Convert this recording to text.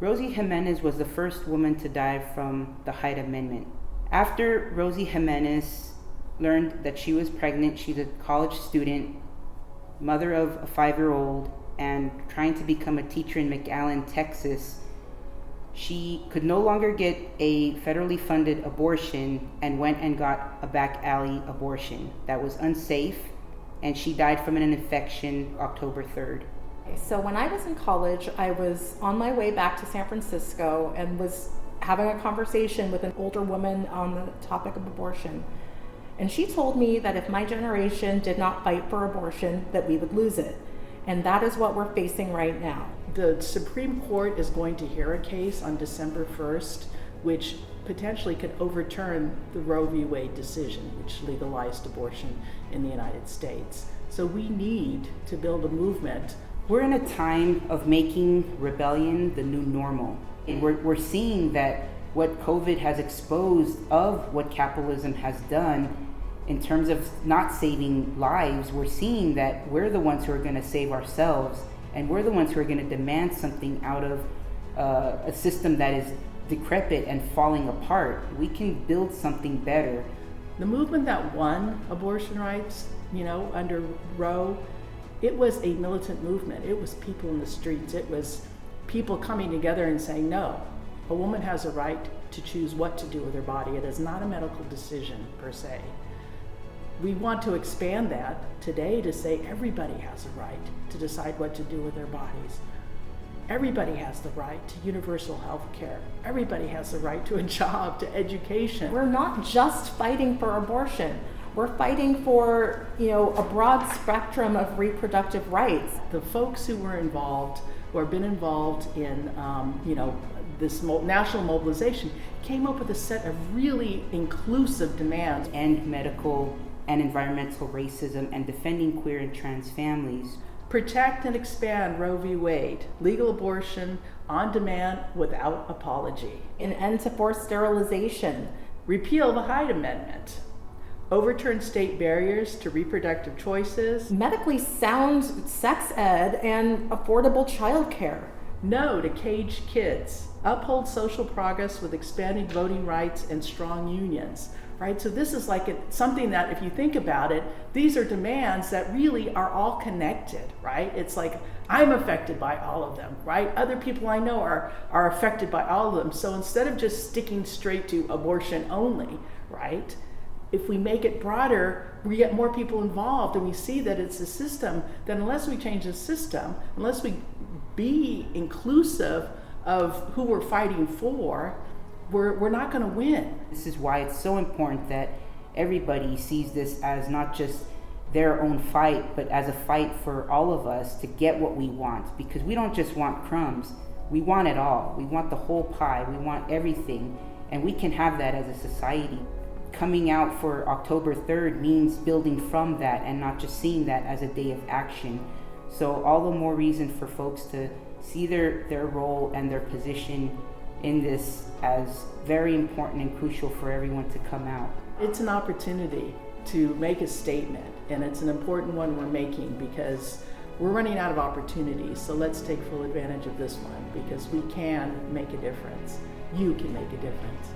Rosie Jiménez was the first woman to die from the Hyde Amendment. After Rosie Jiménez learned that she was pregnant, she's a college student, mother of a 5-year-old, and trying to become a teacher in McAllen, Texas. She could no longer get a federally funded abortion and went and got a back alley abortion that was unsafe, and she died from an infection October 3rd. So when I was in college, I was on my way back to San Francisco and was having a conversation with an older woman on the topic of abortion. And she told me that if my generation did not fight for abortion, that we would lose it. And that is what we're facing right now. The Supreme Court is going to hear a case on December 1st, which potentially could overturn the Roe v. Wade decision, which legalized abortion in the United States. So we need to build a movement. We're in a time of making rebellion the new normal. And we're seeing that what COVID has exposed of what capitalism has done in terms of not saving lives, we're seeing that we're the ones who are going to save ourselves, and we're the ones who are going to demand something out of a system that is decrepit and falling apart. We can build something better. The movement that won abortion rights, under Roe, it was a militant movement. It was people in the streets. It was people coming together and saying, no, a woman has a right to choose what to do with her body. It is not a medical decision per se. We want to expand that today to say everybody has a right to decide what to do with their bodies. Everybody has the right to universal health care. Everybody has the right to a job, to education. We're not just fighting for abortion. We're fighting for, a broad spectrum of reproductive rights. The folks who were involved, who have been involved in, this national mobilization, came up with a set of really inclusive demands. End medical and environmental racism and defending queer and trans families. Protect and expand Roe v. Wade, legal abortion on demand without apology. An end to forced sterilization. Repeal the Hyde Amendment. Overturn state barriers to reproductive choices. Medically sound sex ed and affordable childcare. No to caged kids. Uphold social progress with expanded voting rights and strong unions. Right? So this is like something that, if you think about it, these are demands that really are all connected, right? It's like, I'm affected by all of them, right? Other people I know are affected by all of them. So instead of just sticking straight to abortion only, right? If we make it broader, we get more people involved and we see that it's a system, then unless we change the system, unless we be inclusive of who we're fighting for, we're not going to win. This is why it's so important that everybody sees this as not just their own fight, but as a fight for all of us to get what we want. Because we don't just want crumbs, we want it all. We want the whole pie, we want everything, and we can have that as a society. Coming out for October 3rd means building from that and not just seeing that as a day of action. So all the more reason for folks to see their role and their position in this as very important and crucial for everyone to come out. It's an opportunity to make a statement, and it's an important one we're making because we're running out of opportunities. So let's take full advantage of this one because we can make a difference. You can make a difference.